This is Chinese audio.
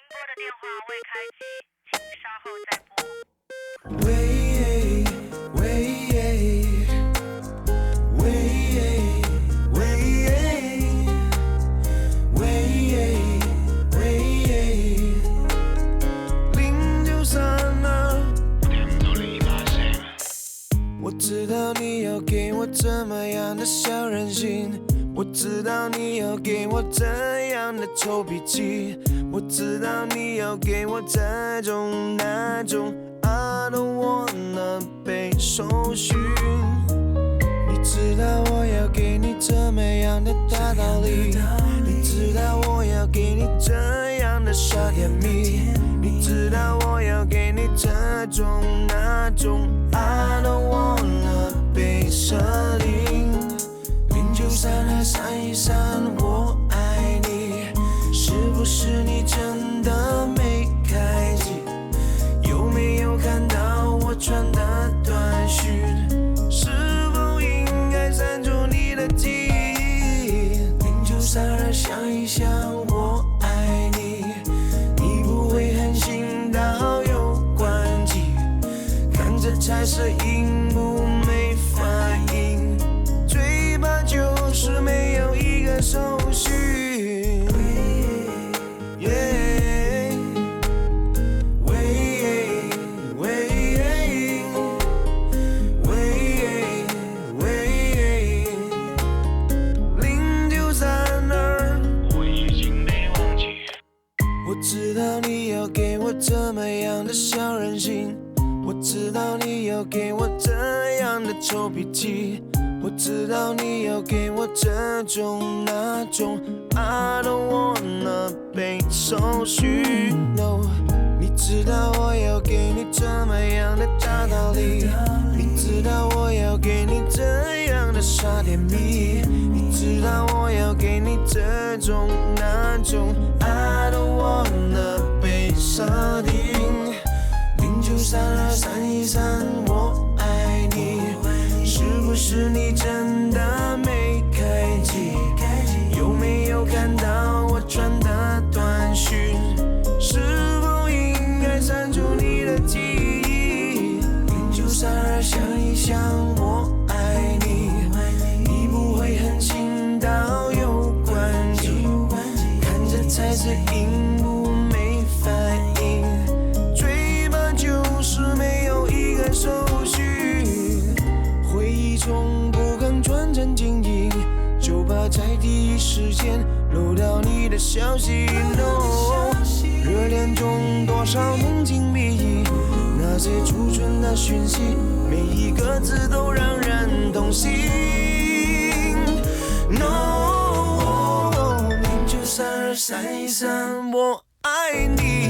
拨的电话未开机，请稍后再拨。我知道你要给我怎么样的小任性，我知道你要给我怎样的臭脾气，我知道你要给我这种那种 I don't wanna 被搜寻。你知道我要给你怎么样的大道理，你知道我要给你怎样的傻甜蜜，你知道我要给你这种那种 I don't wanna 被设定。0932313我爱你，是不是你真的没开机？有没有看到我传的短讯？是否应该删除你的记忆？0932想一想我爱你，你不会狠心到有关机，看着彩色荧幕没反应，最怕就是没有一个手续。我知道你要给我怎么样的小任性，我知道你要给我怎样的臭脾气，我知道你要给我这种那种 I don't wanna 被搜寻 No， 你知道我要给你怎么样的大道理，你知道我要给你怎样的傻甜蜜，你知道我要给你这种那种 I don't wanna 被设定。0932313我爱你，是不是你真的没开机？有没有看到我传的短讯？是否应该删除你的记忆？0932想一想我爱你，你不会狠心到有关机，看着彩色荧幕没反应，最怕就是没有一个手续。回忆中不敢专程经营，就怕在第一时间漏掉你的消息。No， 热恋中多少浓情蜜意，那些储存的讯息，每一个字都让人痛心。No， 0932313我爱你。